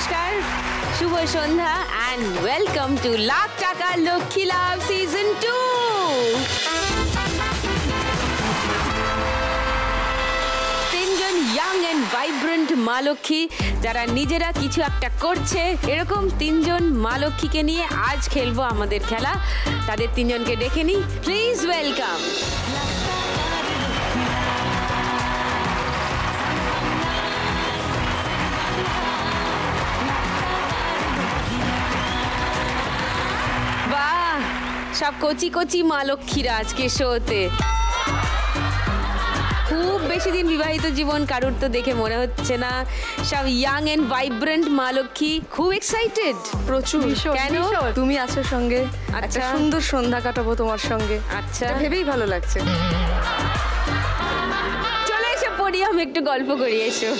নমস্কার, শুভ সন্ধ্যা and welcome to lakh টাকা লক্ষ্মী লাভ season 2. তিনজন ইয়াং এন্ড ভাইব্রেন্ট মা লক্ষ্মী যারা নিজেরা কিছু একটা করছে, এরকম তিনজন মা লক্ষ্মীকে নিয়ে আজ খেলবো আমাদের খেলা। তাদের তিনজনকে ডেকে নিই, প্লিজ ওয়েলকাম। বাহ, সব কচি কচি মা লক্ষ্মীরা আজকে শোতে। খুব বেশি দিন বিবাহিত জীবন কারুর তো দেখে মনে হচ্ছে না। সব ইয়াং এন্ড ভাইব্রেন্ট মা লক্ষ্মী, খুব এক্সাইটেড। প্রচুর। কেন? তুমি আছো সঙ্গে, একটা সুন্দর সন্ধ্যা কাটাবো তোমার সঙ্গে। আচ্ছা, ভেবেই ভালো লাগছে। চলে এসে পোডিয়াম একটু গল্প করি, এসো।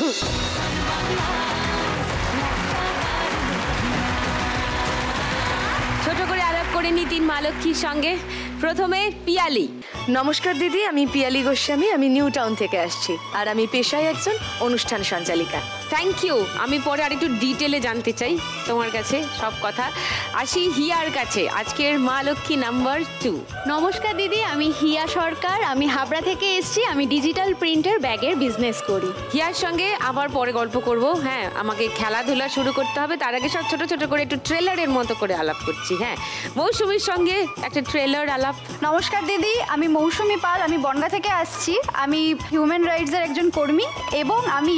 ছোট করে আলাপ করে নি তিন মা লক্ষ্মীর সঙ্গে। প্রথমে পিয়ালি। নমস্কার দিদি, আমি পিয়ালি গোস্বামী, আমি নিউ টাউন থেকে আসছি, আর আমি পেশায় একজন অনুষ্ঠান সঞ্চালিকা। Thank you. আমি পরে আর একটু ডিটেলে জানতে চাই তোমার কাছে সব কথা। আসি হিয়ার কাছে, আজকের মা লক্ষ্মী নাম্বার 2। নমস্কার দিদি, আমি হিয়া সরকার, আমি হাবড়া থেকে এসেছি, আমি ডিজিটাল প্রিন্টের ব্যাগের বিজনেস করি। হিয়ার সঙ্গে আবার পরে গল্প করব। হ্যাঁ, আমাকে খেলাধুলা শুরু করতে হবে, তার আগে সব ছোট ছোট করে একটু ট্রেলারের মতো করে আলাপ করছি। হ্যাঁ, মৌসুমীর সঙ্গে একটা ট্রেলার আলাপ। নমস্কার দিদি, আমি মৌসুমী পাল, আমি বনগা থেকে আসছি, আমি হিউম্যান রাইটসের একজন কর্মী এবং আমি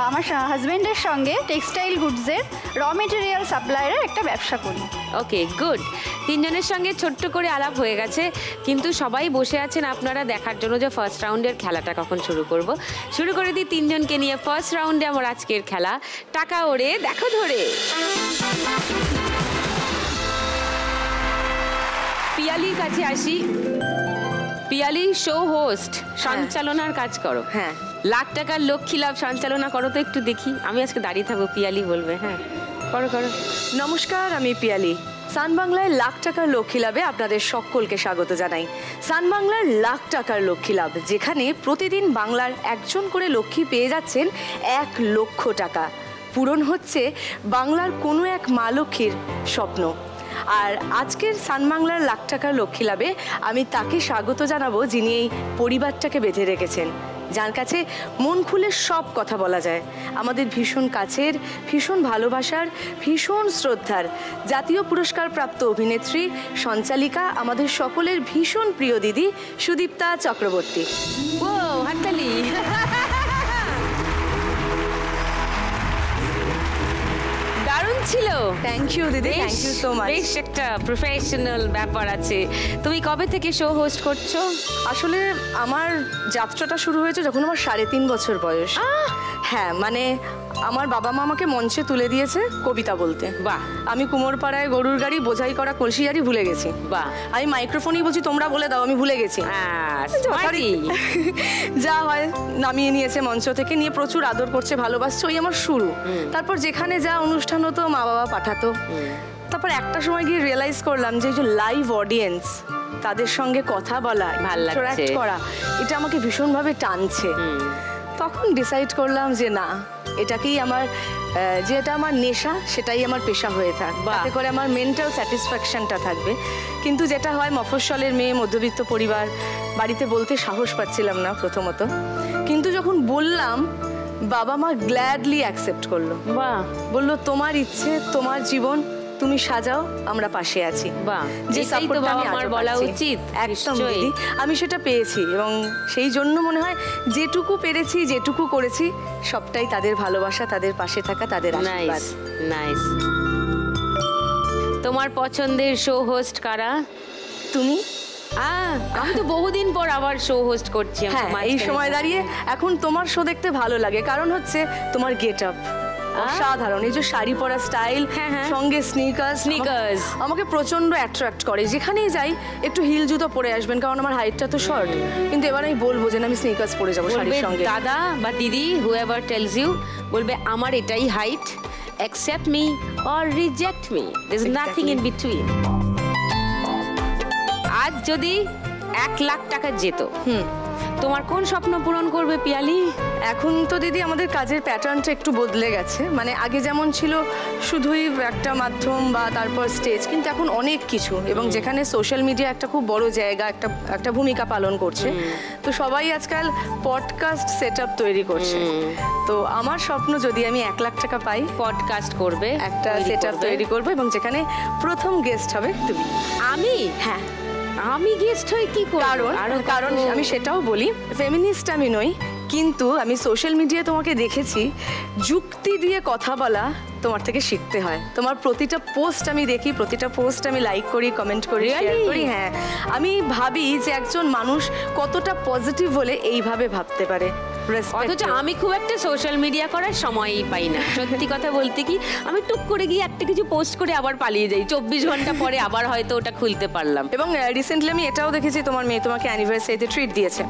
আমার হাজব্যান্ডের সঙ্গে টেক্সটাইল গুডসের র মেটেরিয়াল সাপ্লাইয়ের একটা ব্যবসা করি। ওকে, গুড। তিনজনের সঙ্গে ছোট্ট করে আলাপ হয়ে গেছে, কিন্তু সবাই বসে আছেন আপনারা দেখার জন্য যে ফার্স্ট রাউন্ডের খেলাটা কখন শুরু করব। শুরু করে দিই তিনজনকে নিয়ে ফার্স্ট রাউন্ডে আমার আজকের খেলা, টাকা ওড়ে দেখো ধরে। পিয়ালির কাছে আসি। পিয়ালি শো হোস্ট, সঞ্চালনার কাজ করো। হ্যাঁ, লাখ টাকার লক্ষ্মী লাভ সঞ্চালনা করো তো একটু দেখি। আমি আজকে দাঁড়িয়ে থাকবো, পিয়ালি বলবে। হ্যাঁ, করো করো। নমস্কার, আমি পিয়ালি। সান বাংলায় লাখ টাকার লক্ষ্মী লাভে আপনাদের সকলকে স্বাগত জানাই। সান বাংলার লাখ টাকার লক্ষ্মী লাভ, যেখানে প্রতিদিন বাংলার একজন করে লক্ষ্মী পেয়ে যাচ্ছেন 1 লক্ষ টাকা। পূরণ হচ্ছে বাংলার কোনো এক মা লক্ষ্মীর স্বপ্ন। আর আজকের সান বাংলার লাখ টাকার লক্ষ্মী লাভে আমি তাকে স্বাগত জানাবো যিনি এই পরিবারটাকে বেঁধে রেখেছেন, যার কাছে মন খুলে সব কথা বলা যায়। আমাদের ভীষণ কাছের, ভীষণ ভালোবাসার, ভীষণ শ্রদ্ধার জাতীয় পুরস্কার প্রাপ্ত অভিনেত্রী, সঞ্চালিকা, আমাদের সকলের ভীষণ প্রিয় দিদি সুদীপ্তা চক্রবর্তী। ও হাততালি। দারুণ ছিল। থ্যাংক ইউ দিদি, থ্যাংক ইউ সো মাচ। বেশ একটা প্রফেশনাল ব্যাপার আছে। তুমি কবে থেকে শো হোস্ট করছো? আসলে আমার যাত্রাটা শুরু হয়েছে যখন আমার 3.5 বছর বয়স। হ্যাঁ, মানে আমার বাবা মা আমাকে মঞ্চে তুলে দিয়েছে কবিতা বলতে। বাহ। আমি কুমোরপাড়ায় গরুর গাড়ি বোঝাই করা কলসিয়ারি ভুলে গেছি। বাহ। আমি মাইক্রোফোনই বলছি, তোমরা বলে দাও, আমি ভুলে গেছি। যা হয় নামিয়ে নিয়েছে মঞ্চ থেকে, নিয়ে প্রচুর আদর করছে, ভালোবাসছে, ওই আমার শুরু। তারপর যেখানে যা অনুষ্ঠান হতো মা বাবা পাঠাতো। তারপর একটা সময় গিয়ে রিয়েলাইজ করলাম যে লাইভ অডিয়েন্স, তাদের সঙ্গে কথা বলা, ইন্টারঅ্যাক্ট করা, এটা আমাকে ভীষণভাবে টানছে। তখন ডিসাইড করলাম যে না, এটাকেই আমার, যেটা আমার নেশা সেটাই আমার পেশা হয়ে থাকবে, তাতে করে আমার মেন্টাল স্যাটিসফ্যাকশনটা থাকবে। কিন্তু যেটা হয়, মফস্বলের মেয়ে, মধ্যবিত্ত পরিবার, বাড়িতে বলতে সাহস পাচ্ছিলাম না প্রথমত। কিন্তু যখন বললাম, বাবা মা গ্ল্যাডলি অ্যাকসেপ্ট করলো। বাহ। বললো তোমার ইচ্ছে, তোমার জীবন, তুমি সাজাও, আমরা পাশে আছি। বাহ, যে সাপোর্টটা আমার বলা উচিত। একদম দিদি, আমি সেটা পেয়েছি এবং সেই জন্য মনে হয় যেটুকু পেরেছি, যেটুকু করেছি, সবটাই তাদের ভালোবাসা, তাদের পাশে থাকা, তাদের আশীর্বাদ। নাইস। তোমার পছন্দের শো হোস্ট কারা? তুমি? আমি তো বহুদিন পর আবার শো হোস্ট করছি। হ্যাঁ, এই সময় দাঁড়িয়ে এখন তোমার শো দেখতে ভালো লাগে, কারণ হচ্ছে তোমার গেট আপ অসাধারণ। এই যে শাড়ি পরা স্টাইল, সঙ্গে স্নিকার্স আমাকে প্রচন্ড অ্যাট্রাক্ট করে। যেখানেই যাই একটু হিল জুতো পরে আসবেন, কারণ আমার হাইটটা তো শর্ট। কিন্তু এবার আমি বলবো যে আমি স্নিকার্স পরে যাবো শাড়ির সঙ্গে। দাদা বা দিদি, হুএভার টেলস ইউ, বলবে আমার এটাই height, accept me or reject me, there is nothing in between. আজ যদি 1 লাখ টাকা যেত, তোমার কোন স্বপ্ন পূরণ করবে পিয়ালি? এখন তো দিদি আমাদের কাজের প্যাটার্নটা একটু বদলে গেছে, মানে আগে যেমন ছিল শুধুই একটা মাধ্যম বা তারপর স্টেজ, কিন্তু এখন অনেক কিছু, এবং যেখানে সোশ্যাল মিডিয়া একটা খুব বড় জায়গা, একটা ভূমিকা পালন করছে। তো সবাই আজকাল পডকাস্ট সেট আপ তৈরি করছে। তো আমার স্বপ্ন যদি আমি 1 লাখ টাকা পাই, পডকাস্ট করবে, একটা সেট আপ তৈরি করবো, এবং যেখানে প্রথম গেস্ট হবে তুমি। আমি? হ্যাঁ, আমি গেস্ট হই কি করব? কারণ আমি সেটাও বলি, ফেমিনিস্ট আমি নই, কিন্তু আমি সোশ্যাল মিডিয়ায় তোমাকে দেখেছি যুক্তি দিয়ে কথা বলা তোমার থেকে শিখতে হয়। তোমার প্রতিটা পোস্ট আমি দেখি, প্রতিটা পোস্ট আমি লাইক করি, কমেন্ট করি, শেয়ার করি। হ্যাঁ, আমি ভাবি যে একজন মানুষ কতটা পজিটিভ হলে এইভাবে ভাবতে পারে। অথচ আমি খুব একটা সোশ্যাল মিডিয়া করার সময়ই পাই না। সত্যি কথা বলতে কি, আমি টুক করে গিয়ে একটা কিছু পোস্ট করে আবার পালিয়ে যাই, 24 ঘন্টা পরে আবার হয়তো ওটা খুলতে পারলাম। এবং রিসেন্টলি আমি এটাও দেখেছি, তোমার মেয়ে তোমাকে অ্যানিভার্সারিতে ট্রিট দিয়েছে।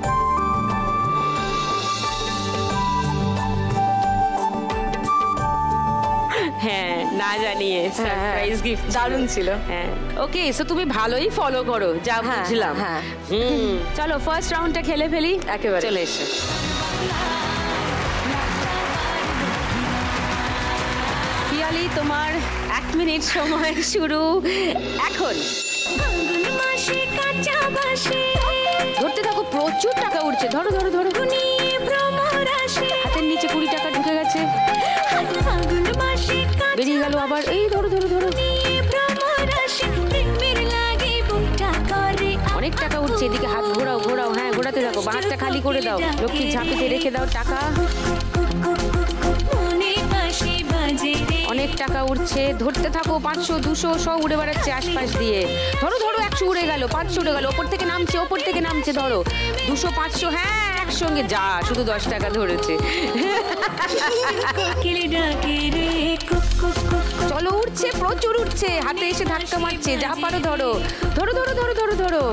হ্যাঁ, না জানিয়ে সারপ্রাইজ গিফট দারুণ ছিল। হ্যাঁ, ওকে, সো তুমি ভালোই ফলো করো, যা বুঝলাম। হ্যাঁ, চলো ফার্স্ট রাউন্ডটা খেলে ফেলি। একেবারে চলে এসো। পিয়ালি, তোমার 1 মিনিট সময় শুরু এখন। ধরতে থাকো, প্রচুর টাকা উঠছে। ধরো ধরো ধরো, হাতের নিচে 20 টাকা ঢুকে গেছে, বেরিয়ে গেল আবার। এই ধরো ধরো ধরো, অনেক টাকা উঠছে। এদিকে হাত ঘোরাও ঘোরাও, হ্যাঁ ঘোরাতে থাকো, হাতটা খালি করে দাও, লক্ষ্মীর ঝাঁপিতে রেখে দাও টাকা। অনেক টাকা উঠছে, ধরতে থাকো। 500 200 সব উড়ে বেড়াচ্ছে আশপাশ দিয়ে। ধরো ধরো, 100 উড়ে গেল, 500 উড়ে গেল, ওপর থেকে নামছে, ওপর থেকে নামছে। ধরো 200 500, হ্যাঁ একসঙ্গে যা, শুধু 10 টাকা ধরেছে। চলো, উঠছে, প্রচুর উঠছে, হাতে এসে ধাক্কা মারছে। যা পারো ধরো ধরো ধরো ধরো ধরো ধরো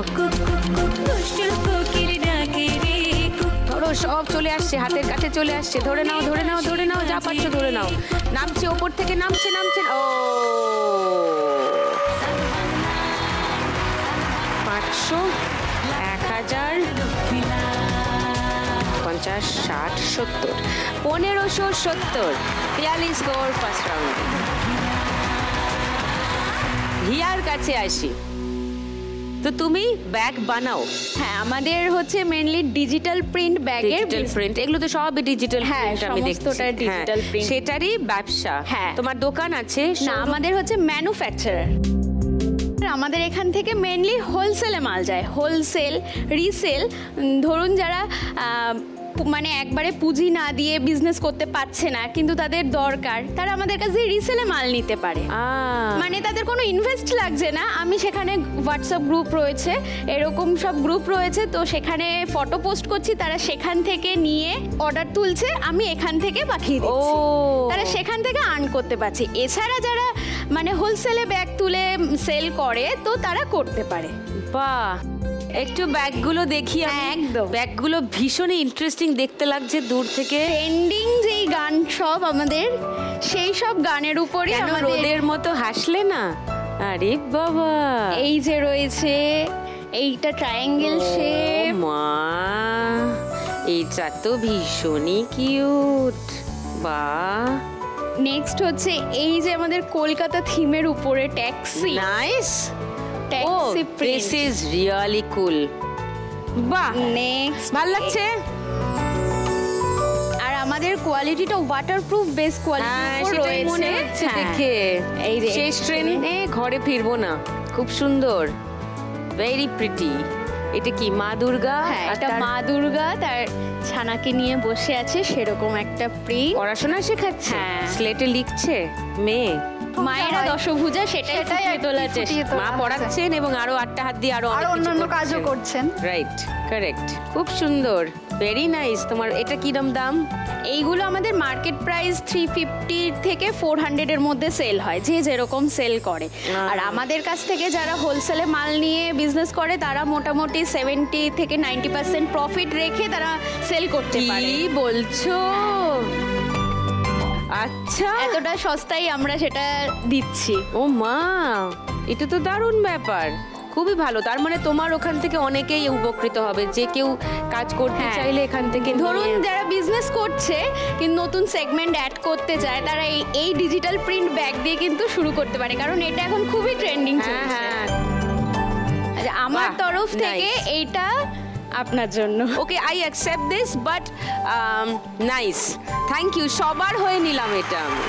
ধরো, সব চলে আসছে, হাতের কাছে চলে আসছে। ধরে নাও ধরে নাও ধরে নাও, যা পারছো ধরে নাও। নামছে, ওপর থেকে নামছে নামছে। ও 500 1000 50 60 70 1570। পিয়ালি স্কোর ফার্স্ট রাউন্ডে। হিয়ার কাছে আসি, তো তুমি ব্যাগ বানাও? হ্যাঁ, আমাদের হচ্ছে মেইনলি ডিজিটাল প্রিন্ট ব্যাগের প্রিন্ট, এগুলো তো সবই ডিজিটাল হ্যাঁ, প্রিন্ট। আমি দেখছি সমস্তটা ডিজিটাল প্রিন্ট। সেটারই ব্যবসা। হ্যাঁ, তোমার দোকান আছে? না, আমাদের হচ্ছে ম্যানুফ্যাকচারার। আমাদের এখান থেকে মেইনলি হোলসেলে মাল যায়, হোলসেল রিসেল। ধরুন যারা মানে একবারে পুঁজি না দিয়ে বিজনেস করতে পারছে না, কিন্তু তাদের দরকার, তারা আমাদের কাছে রিসেলে মাল নিতে পারে। মানে তাদের কোনো ইনভেস্ট লাগছে না। আমি সেখানে হোয়াটসঅ্যাপ গ্রুপ রয়েছে, এরকম সব গ্রুপ রয়েছে, তো সেখানে ফটো পোস্ট করছি, তারা সেখান থেকে নিয়ে অর্ডার তুলছে, আমি এখান থেকে পাঠিয়ে দিচ্ছি, তারা সেখান থেকে আর্ন করতে পারছে। এছাড়া যারা মানে হোলসেলে ব্যাগ তুলে সেল করে, তো তারা করতে পারে। বাহ, একটু ব্যাগগুলো দেখি। একদম, ব্যাগগুলো ভীষণই ইন্টারেস্টিং দেখতে লাগছে দূর থেকে। ট্রেন্ডিং যেই গান সব আমাদের, সেই সব গানের উপরে। রোদের মতো হাসলে না, আরে বাবা। এই যে রয়েছে এইটা ট্রায়াঙ্গেল শেপ, মা এইটা তো ভীষণই কিউট। বাহ, নেক্সট হচ্ছে এই যে আমাদের কলকাতা থিমের উপরে taxi. Nice, taxi this is really কুল। বাহ, নেক্সট ভালো লাগছে। আর আমাদের কোয়ালিটিটা ওয়াটারপ্রুফ বেস কোয়ালিটি রয়েছে, মনে হচ্ছে দেখে। এই যে শেষ ট্রেনে ঘরে ফিরবো না, খুব সুন্দর, ভেরি প্রিটি। এটা কি মা দুর্গা? হ্যাঁ, এটা মা দুর্গা তার ছানাকে নিয়ে বসে আছে, সেরকম একটা প্রিন্ট। পড়াশোনা শেখাচ্ছে, স্লেটে লিখছে মেয়ে। মায়েরা দশভুজা, সেটাই ফুটিয়ে তোলার চেষ্টা। মা পড়াচ্ছেন এবং আরো 8টা হাত দিয়ে আরো অন্যান্য কাজও করছেন। রাইট, কারেক্ট, খুব সুন্দর, ভেরি নাইস। তোমার এটা কিরম দাম? এইগুলো আমাদের মার্কেট প্রাইস 350 থেকে 400 এর মধ্যে সেল হয়, যে যেরকম সেল করে। আর আমাদের কাছ থেকে যারা হোলসেলে মাল নিয়ে বিজনেস করে, তারা মোটামুটি 70 থেকে 90% প্রফিট রেখে তারা সেল করতে পারে। কি বলছো? আচ্ছা, এতটা সস্তায় আমরা সেটা দিচ্ছি। ও মা, এটা তো দারুণ ব্যাপার। খুবই ভালো, তার মানে তোমার ওখান থেকে অনেকেই উপকৃত হবে, যে কেউ কাজ করতে চাইলে এখান থেকে ধরুন যারা বিজনেস করছে কিন্তু নতুন সেগমেন্ট অ্যাড করতে চায়, তারা এই ডিজিটাল প্রিন্ট ব্যাগ দিয়ে কিন্তু শুরু করতে পারে, কারণ এটা এখন খুবই ট্রেন্ডিং চলছে। আচ্ছা, আমার তরফ থেকে এইটা আপনার জন্য। Okay, I accept this, but nice, thank you, সবার হয়ে নিলাম এটা আমি।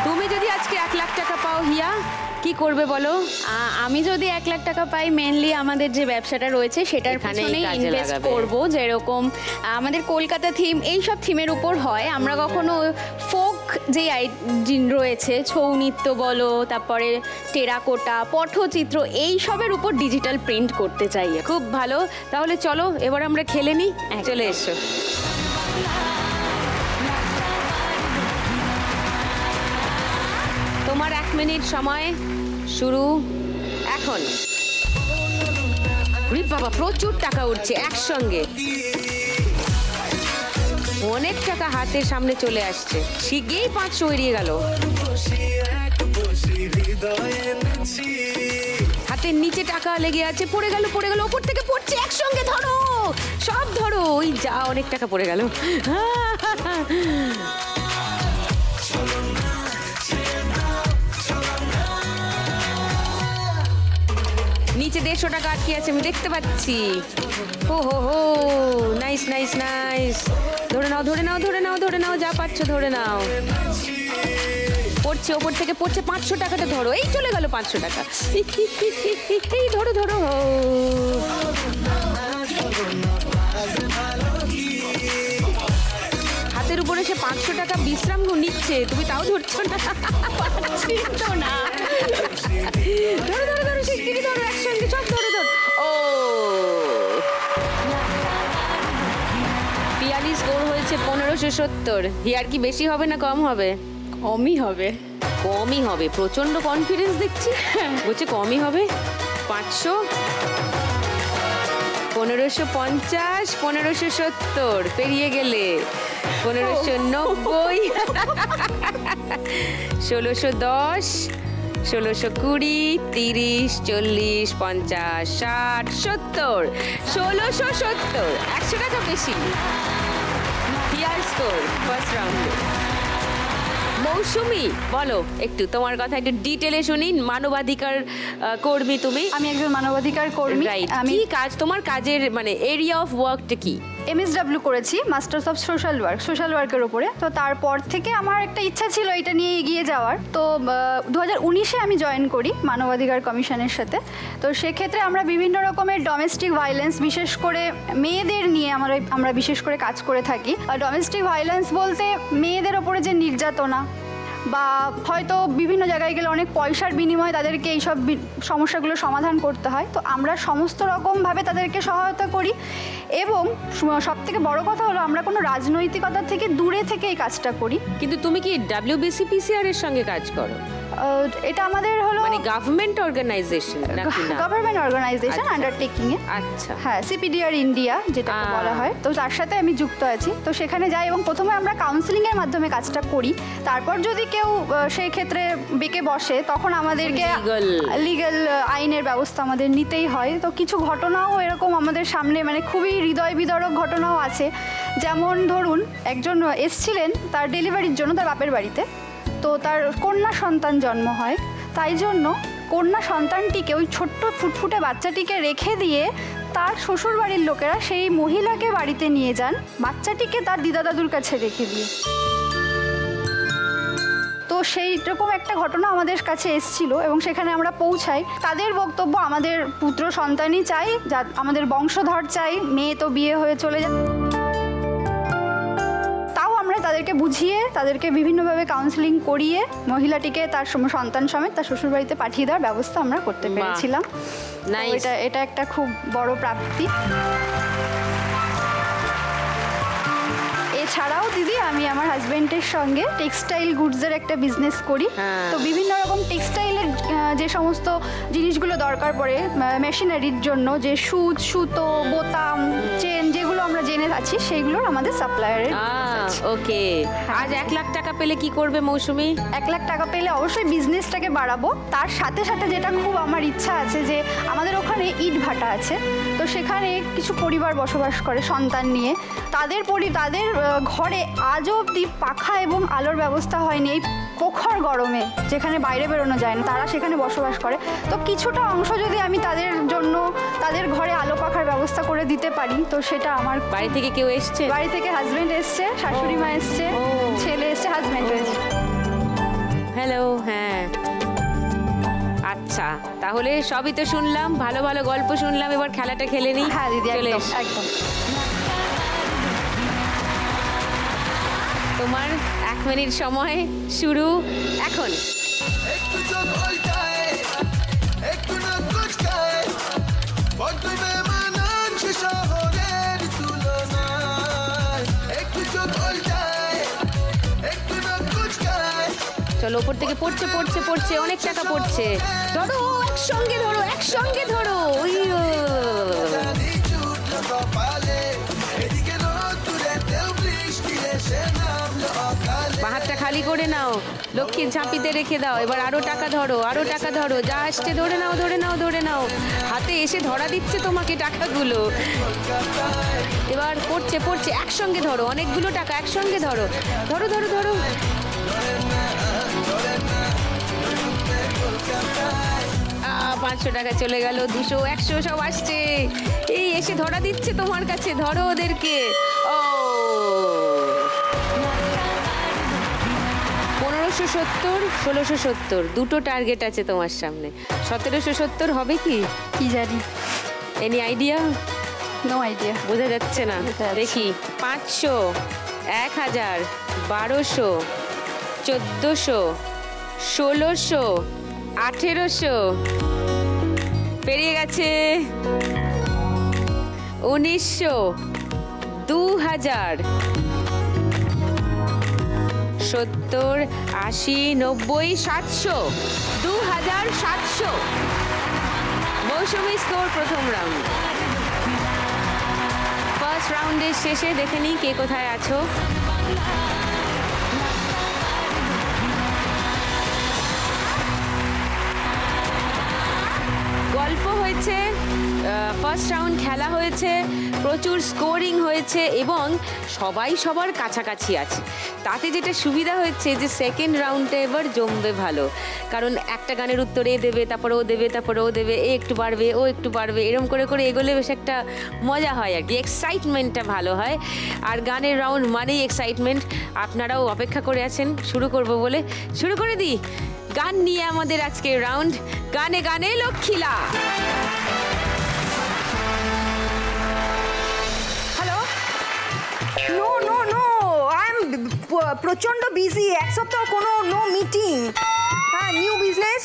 তুমি যদি আজকে 1 লাখ টাকা পাও হিয়া, কি করবে বলো? আমি যদি 1 লাখ টাকা পাই, মেনলি আমাদের যে ব্যবসাটা রয়েছে সেটার পিছনেই ইনভেস্ট করব। যেরকম আমাদের কলকাতা থিম, এই সব থিমের উপর হয়। আমরা কখনো ফোক যে রয়েছে, ছৌ নৃত্য বলো, তারপরে টেরাকোটা, পটচিত্র, এই সবের উপর ডিজিটাল প্রিন্ট করতে চাই। খুব ভালো, তাহলে চলো এবার আমরা খেলে নিই। চলে এসো। তোমার 1 মিনিট সময় শুরু এখন। বাবা, প্রচুর টাকা উঠছে একসঙ্গে, অনেক টাকা হাতের সামনে চলে আসছে। শিগগিরই 500 এড়িয়ে গেল। হাতের নিচে টাকা লেগে আছে, পড়ে গেল, ওপর থেকে পড়ছে, একসঙ্গে ধরো, সব ধরো। ওই যা, অনেক টাকা পড়ে গেল। নিচে 150 টাকা আটকে আছে, আমি দেখতে পাচ্ছি। ও হো হো, নাইস নাইস নাইস। ধরে নাও, যা পাচ্ছ ধরে নাও। পড়ছে, ওপর থেকে পড়ছে, 500 টাকাটা ধরো। এই চলে গেল 500 টাকা। এই ধরো। হাতের উপরে সে 500 টাকা বিশ্রাম নিচ্ছে, তুমি তাও ধরছো না। ধরো, শিগগিরই ধরো, একসঙ্গে সব ধরো। ও, পিয়ালি স্কোর হয়েছে 1570। হিয়ার কি বেশি হবে না কম হবে? কমই হবে। প্রচন্ড কনফিডেন্স দেখছি, বলছে কমই হবে। 500, 1550, 1570 পেরিয়ে গেলে 1590, 1610, 1620, 30, 40, 50, 60, 70, 1670, 100 টাকা বেশি। হিয়ার স্কোর ফার্স্ট রাউন্ডে। মৌসুমি, বলো একটু তোমার কথা একটু ডিটেলে শুনি। মানবাধিকার কর্মী তুমি। আমি একজন মানবাধিকার কর্মী। আমি কাজ, তোমার কাজের মানে এরিয়া অফ ওয়ার্কটা কি? MSW করেছি, মাস্টার্স অফ সোশ্যাল ওয়ার্কের উপরে। তো তারপর থেকে আমার একটা ইচ্ছা ছিল এটা নিয়ে এগিয়ে যাওয়ার। তো 2019-এ আমি জয়েন করি মানবাধিকার কমিশনের সাথে। তো সেক্ষেত্রে আমরা বিভিন্ন রকমের ডোমেস্টিক ভায়োলেন্স, বিশেষ করে মেয়েদের নিয়ে আমরা বিশেষ করে কাজ করে থাকি। ডোমেস্টিক ভায়োলেন্স বলতে মেয়েদের ওপরে যে নির্যাতনা, বা হয়তো বিভিন্ন জায়গায় গেলে অনেক পয়সার বিনিময়ে তাদেরকে এইসব সমস্যাগুলো সমাধান করতে হয়। তো আমরা সমস্ত রকমভাবে তাদেরকে সহায়তা করি, এবং সবথেকে বড় কথা হলো আমরা কোনো রাজনৈতিকতা থেকে দূরে থেকে এই কাজটা করি। কিন্তু তুমি কি WBCPCR এর সঙ্গে কাজ করো? এটা আমাদের হলো মানে গভর্নমেন্ট অর্গানাইজেশন নাকি? না, গভর্নমেন্ট অর্গানাইজেশন আন্ডারটেকিং এ। আচ্ছা, হ্যাঁ, CPDR ইন্ডিয়া যেটা বলা হয়। তো তার সাথে আমি যুক্ত আছি। তো সেখানে যাই এবং প্রথমে আমরা কাউন্সিলিং এর মাধ্যমে কাজটা করি। তারপর যদি কেউ সেই ক্ষেত্রে বেঁকে বসে, তখন আমাদেরকে লিগ্যাল আইনের ব্যবস্থা আমাদের নিতেই হয়। তো কিছু ঘটনাও এরকম আমাদের সামনে, মানে খুবই হৃদয় বিদারক ঘটনাও আছে। যেমন ধরুন, একজন এসছিলেন তার ডেলিভারির জন্য তার বাপের বাড়িতে। তো তার কন্যা সন্তান জন্ম হয়, তাই জন্য কন্যা সন্তানটিকে, ওই ছোট্ট ফুটফুটে বাচ্চাটিকে রেখে দিয়ে তার শ্বশুর বাড়ির লোকেরা সেই মহিলাকে বাড়িতে নিয়ে যান, বাচ্চাটিকে তার দিদা দাদুর কাছে রেখে দিয়ে। তো সেই রকম একটা ঘটনা আমাদের কাছে এসেছিল এবং সেখানে আমরা পৌঁছাই। তাদের বক্তব্য, আমাদের পুত্র সন্তানই চাই, যা আমাদের বংশধর চাই, মেয়ে তো বিয়ে হয়ে চলে যায়। তাদেরকে বুঝিয়ে, তাদেরকে বিভিন্নভাবে কাউন্সেলিং করিয়ে মহিলাটিকে তার সন্তান সমেত তার শ্বশুরবাড়িতে পাঠিয়ে দেওয়ার ব্যবস্থা আমরা করতে পেরেছিলাম। এটা একটা খুব বড় প্রাপ্তি। এছাড়াও দিদি, আমি আমার হাজবেন্ডের সঙ্গে টেক্সটাইল গুডসের একটা বিজনেস করি। তো বিভিন্ন রকম টেক্সটাইলের যে সমস্ত জিনিসগুলো দরকার পড়ে মেশিনারির জন্য, যে সুতো, বোতাম, চেন, যেগুলো আমরা জেনে আছি সেইগুলোর আমাদের সাপ্লায়ারের। ওকে, আজ 1 লাখ টাকা পেলে কি করবে মৌসুমি? 1 লাখ টাকা পেলে অবশ্যই বিজনেসটাকে বাড়াবো। তার সাথে সাথে যেটা খুব আমার ইচ্ছা আছে যে আমাদের ওখানে ইট ভাটা আছে, তো সেখানে কিছু পরিবার বসবাস করে সন্তান নিয়ে, তাদের ঘরে আজও অবধি পাখা এবং আলোর ব্যবস্থা হয়নি। এই প্রখর গরমে যেখানে বাইরে বেরোনো যায় না, তারা সেখানে বসবাস করে। তো কিছুটা অংশ যদি আমি তাদের জন্য তাদের ঘরে আলো পাখার ব্যবস্থা করে দিতে পারি, তো সেটা আমার। বাড়ি থেকে কেউ এসছে? বাড়ি থেকে হাজবেন্ড এসছে, শাশুড়ি মা এসছে, ছেলে এসছে, হাজবেন্ড এসছে। হ্যালো, হ্যাঁ, আচ্ছা, তাহলে সবই তো শুনলাম, ভালো ভালো গল্প শুনলাম, এবার খেলাটা খেলে নিই। হ্যাঁ দিদি, চলে একদম এসো। একদম। তোমার 1 মিনিট সময় শুরু এখন। একটু চোখ উল্টায়, একটু নাক কুচকায়, বড্ড বেমানান শহরের তুলনায়। একটু চোখ উল্টায়, একটু নাক কুচকায়। চলো, ওপর থেকে পড়ছে পড়ছে পড়ছে, অনেক টাকা পড়ছে। ধরো, একসঙ্গে ধরো, একসঙ্গে ধরো। জানি জুটলো কপালে, এদিকে রোদ্দুরেতেও বৃষ্টি এসে নামলো অকালে। বাহাতটা খালি করে নাও, লক্ষ্মীর ঝাঁপিতে রেখে দাও। এবার আরো টাকা ধরো, আরো টাকা ধরো, যা আসছে ধরে নাও, ধরে নাও, ধরে নাও। হাতে এসে ধরা দিচ্ছে তোমাকে টাকাগুলো। এবার পড়ছে পড়ছে, একসঙ্গে ধরো, অনেকগুলো টাকা একসঙ্গে ধরো, ধরো ধরো ধরো। 500 টাকা চলে গেল, 200, 100 সব আসছে। এই এসে ধরা দিচ্ছে তোমার কাছে, ধরো ওদেরকে। ও 1570, 1670, দুটো টার্গেট আছে তোমার সামনে। 1770 হবে কি? কি জানি, এনি আইডিয়া? No idea. বোঝা যাচ্ছে না। বোঝা যাচ্ছে। দেখি, 500, 1000, 1200, 1400, 1600, 1800, পেরিয়ে গেছে 1900, 2000, 70, 80, 90, 700, 2700। মৌসুমী স্কোর প্রথম রাউন্ড। ফার্স্ট রাউন্ডের শেষে দেখে নিই কে কোথায় আছো। গল্প হয়েছে, ফার্স্ট রাউন্ড খেলা হয়েছে, প্রচুর স্কোরিং হয়েছে এবং সবাই সবার কাছাকাছি আছে। তাতে যেটা সুবিধা হচ্ছে যে সেকেন্ড রাউন্ডটা এবার জমবে ভালো, কারণ একটা গানের উত্তর এ দেবে, তারপরে ও দেবে, তারপরে ও দেবে, এ একটু বাড়বে, ও একটু বাড়বে, এরম করে করে এগোলে বেশ একটা মজা হয় আর কি, এক্সাইটমেন্টটা ভালো হয়। আর গানের রাউন্ড মানেই এক্সাইটমেন্ট। আপনারাও অপেক্ষা করে আছেন শুরু করব বলে। শুরু করে দিই গান নিয়ে আমাদের আজকের রাউন্ড, গানে গানে লক্ষ্মীলা। Hello, no no no, I am প্রচন্ড বিজি, এক সপ্তাহ কোনো নো মিটিং। হ্যাঁ, নিউ বিজনেস।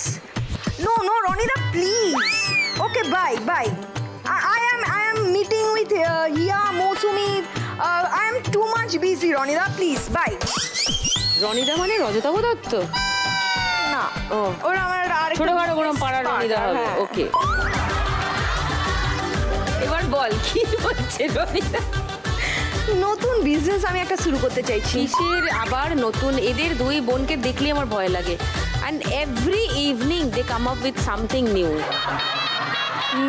নো নো রনিদা, please. Okay, bye bye. I am meeting with Hiya, Mousumi. I am too much busy, Ronida. Please, bye. রনিদা মানে রজতাভ দত্ত? না, ও, ওরা আমার আরেকটা ছোটখাটো কোনো পাড়া রনিদা হবে। হ্যাঁ। ওকে, এবার বল কি হচ্ছে রনিদা? নতুন বিজনেস আমি একটা শুরু করতে চাইছি। কিসের আবার নতুন? এদের দুই বোনকে দেখলে আমার ভয় লাগে। And every evening they come up with something new.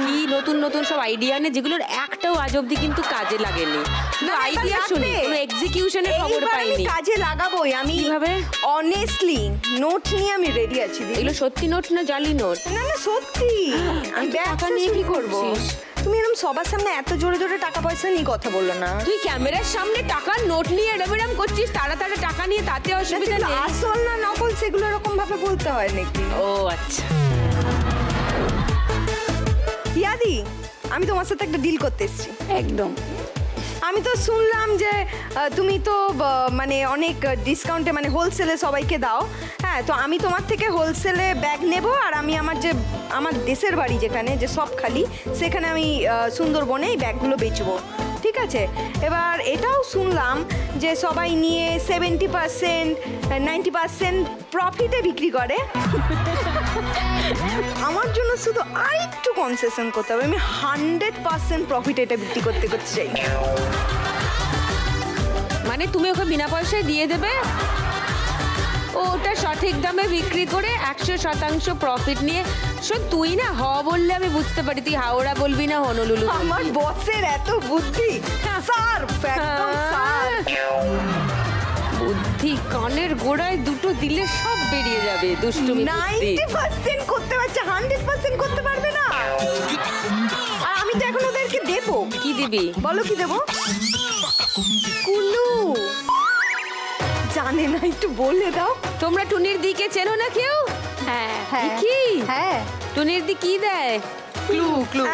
কি নতুন নতুন সব আইডিয়া নে, যেগুলোর একটাও আজ অব্দি কিন্তু কাজে লাগেনি। আইডিয়া শুনি, কোনো এক্সিকিউশনের খবর পাইনি। কাজে লাগাবোই আমি। কিভাবে? অনেস্টলি নোট নিয়ে আমি রেডি আছি। এগুলো সত্যি নোট না জালি নোট? না না, সত্যি। আমি টাকা নিয়ে কি করবো? তুমি এরকম সবার সামনে এত জোরে জোরে টাকা পয়সা নিয়ে কথা বললো না। তুই ক্যামেরার সামনে টাকার নোট নিয়ে এরম করছিস, তারা টাকা নিয়ে, তাতে অসুবিধা নেই। আসল না নকল সেগুলো এরকম ভাবে বলতে হয় নাকি? ও আচ্ছা। ইয়াদি, আমি তোমার সাথে একটা ডিল করতে এসেছি। একদম। আমি তো শুনলাম যে তুমি তো মানে অনেক ডিসকাউন্টে, মানে হোলসেলে সবাইকে দাও। হ্যাঁ, তো আমি তোমার থেকে হোলসেলে ব্যাগ নেব, আর আমি আমার দেশের বাড়ি যেখানে, যে সব খালি, সেখানে আমি সুন্দরবনে এই ব্যাগগুলো বেচবো। ঠিক আছে? এবার এটাও শুনলাম যে সবাই নিয়ে 70%, 90% প্রফিটে বিক্রি করে। আমার জন্য শুধু আরেকটু কনসেশন করতে হবে। আমি 100% প্রফিট এটা বিক্রি করতে চাই। মানে তুমি ওকে বিনা পয়সায় দিয়ে দেবে, ও ওটা সঠিক দামে বিক্রি করে 100% প্রফিট নিয়ে। শোন, তুই না হ বললে আমি বুঝতে পারি, তুই হাওড়া বলবি না হনলুলু বলবি। আমার বসের এত বুদ্ধি, স্যার একদম স্যার। বুদ্ধি কানের গোড়ায় দুটো দিলে সব বেরিয়ে যাবে, দুষ্টুমি বুদ্ধি। 90% করতে পারছে, 100% করতে পারবে না। আর আমি তো এখন ওদেরকে দেবো। কি দিবি? বলো কি দেবো? কুলু। জানে না, একটু বলে দাও। তোমরা টুনির দিকে চেনো না কেউ? হ্যাঁ কি হ্যাঁ টুনির দি কি দেয়? Clue clue.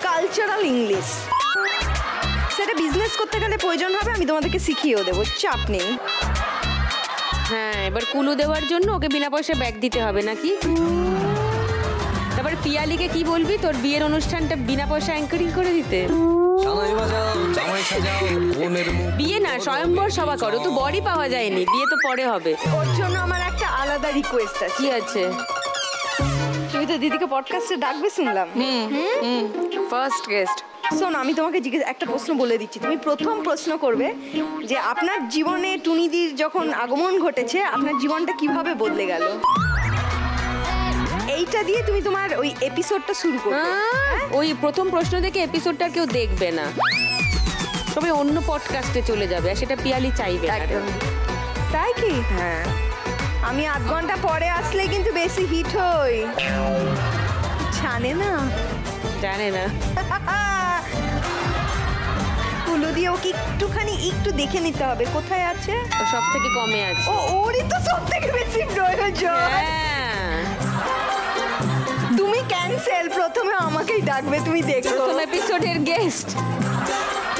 Cultural English. সেটা বিজনেস করতে গেলে প্রয়োজন হবে, আমি তোমাদেরকে শিখিয়েও দেবো, চাপ নেই। হ্যাঁ, এবার কুলু দেওয়ার জন্য ওকে বিনা পয়সায় ব্যাগ দিতে হবে নাকি? তারপর পিয়ালিকে কি বলবি তোর বিয়ের অনুষ্ঠানটা বিনা পয়সা অ্যাঙ্করিং করে দিতে? বিয়ে না, স্বয়ংবর সভা করো, তো বরই পাওয়া যায়নি, বিয়ে তো পরে হবে। ওর জন্য আমার একটা আলাদা রিকোয়েস্ট আছে। কি আছে? তুমি তো দিদিকে পডকাস্টে ডাকবে শুনলাম। First guest. শোনো, আমি তোমাকে একটা প্রশ্ন বলে দিচ্ছি, তুমি প্রথম প্রশ্ন করবে যে আপনার জীবনে টুনিদির যখন আগমন ঘটেছে আপনার জীবনটা কিভাবে বদলে গেল। এইটা দিয়ে তুমি তোমার ওই এপিসোডটা শুরু করবে। ওই প্রথম প্রশ্ন দেখে এপিসোডটা কেউ দেখবে না, সবাই অন্য পডকাস্টে চলে যাবে, আর সেটা পিয়ালি চাইবে না। একদম তাই কি? হ্যাঁ, আমি আধ ঘন্টা পরে আসলে কিন্তু বেশি হিট হই, জানে না? জানে না। কুলু দিয়ে ওকে একটু দেখে নিতে হবে কোথায় আছে। ও সব থেকে কমে আছে। ও ওরই তো সব থেকে বেশি প্রয়োজন। হ্যাঁ, তুমি ক্যান্সেল, প্রথমে আমাকেই ডাকবে, তুমি দেখো। প্রথম এপিসোডের গেস্ট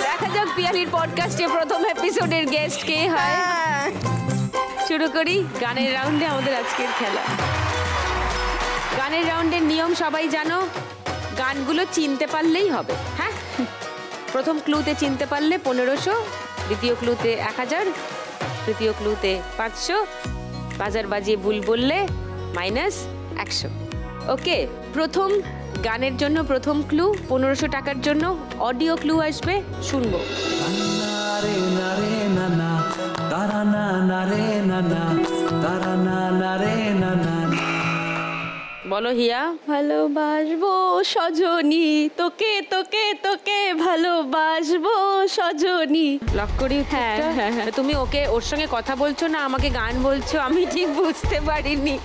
দেখা যাক পিয়ালির পডকাস্টে প্রথম এপিসোডের গেস্ট কে হয়। হ্যাঁ। শুরু করি গানের রাউন্ডে আমাদের আজকের খেলা। গানের রাউন্ডের নিয়ম সবাই জানো, গানগুলো চিনতে পারলেই হবে। হ্যাঁ, প্রথম ক্লুতে চিনতে পারলে 1500, দ্বিতীয় ক্লুতে 1000, তৃতীয় ক্লুতে 500, বাজার বাজিয়ে ভুল বললে -100। ওকে, প্রথম গানের জন্য প্রথম ক্লু 1500 টাকার জন্য অডিও ক্লু আসবে, শুনবো। বলো হিয়া। ভালোবাসবো সজনী, তোকে তোকে তোকে ভালোবাসবো সজনী। লক করি? হ্যাঁ, হ্যাঁ, হ্যাঁ। তুমি ওকে ওর সঙ্গে কথা বলছো না আমাকে গান বলছো, আমি ঠিক বুঝতে পারিনি,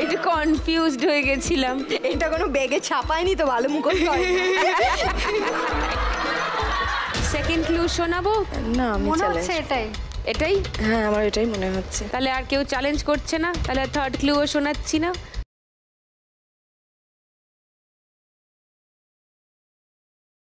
একটু কনফিউজড হয়ে গেছিলাম। এটা কোনো ব্যাগে ছাপায়নি তো, ভালো মুখস্থ হয়। সেকেন্ড ক্লু শোনাবো? না, আমি মনে হচ্ছে এটাই। এটাই? হ্যাঁ, আমার এটাই মনে হচ্ছে। তাহলে আর কেউ চ্যালেঞ্জ করছে না, তাহলে থার্ড ক্লুও শোনাচ্ছি না।